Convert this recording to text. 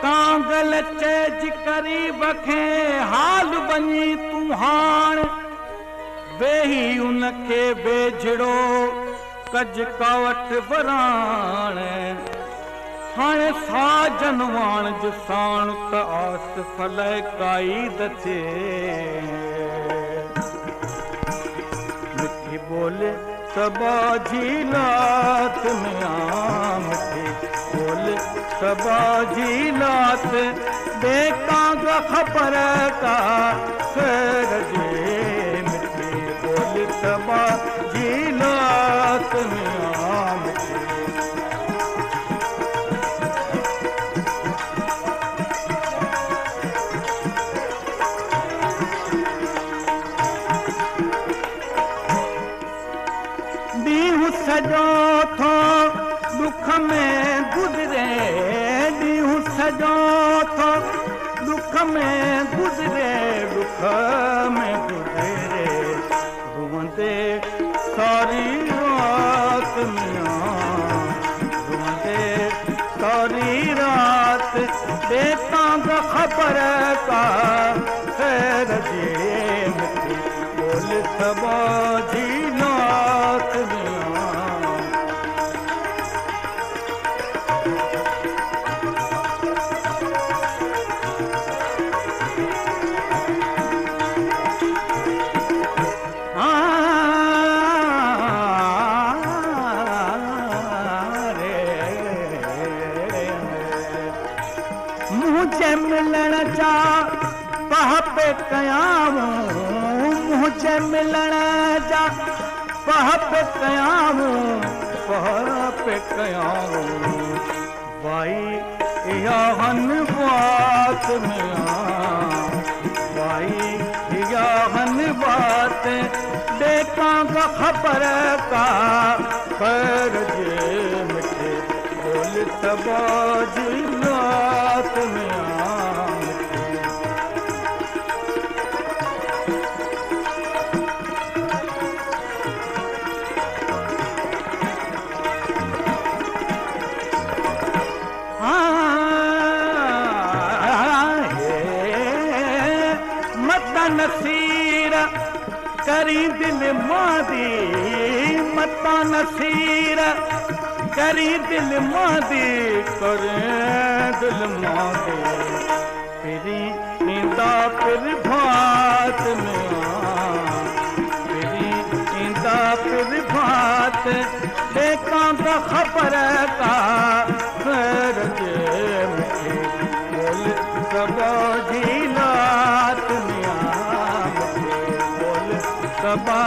Kangal chase करीब खे हाल बनी तूं हाण वेही उनखे बेझड़ो कज कावट वराण हाणे साजन वाण साण त आस फलय काई दथे मिठी बोले सबा झीलात में मिठी बोले सबा झीलात बेकांग खबर का खैर जे मिठी बोले सबा झीलात में सजो थो दुख में गुजरे ॾींहुं सजो थो दुख में गुजरे दुख में गुजरे रुअंदे सारी रात में रुअंदे सारी रात बेतांग खबर का खैर जे मिठी बोल सबा झीलात में मुझे मिलन जा पह पे कयामूं मुझे मिलन जा पह पे कयामूं भाई या हन बात में भाई या हन बात बेकांग खबर का खैर जे मिठे बोल सबा झीलात में नसीर करी दिल मादी मता नसीर करी दिल मादी करे दिल मादी फिरी ईंदा फिर भात में फिरी ईंदा फिर भात बेकांग खबर का खैर जे मिठी बोल सबा झीलात में सबा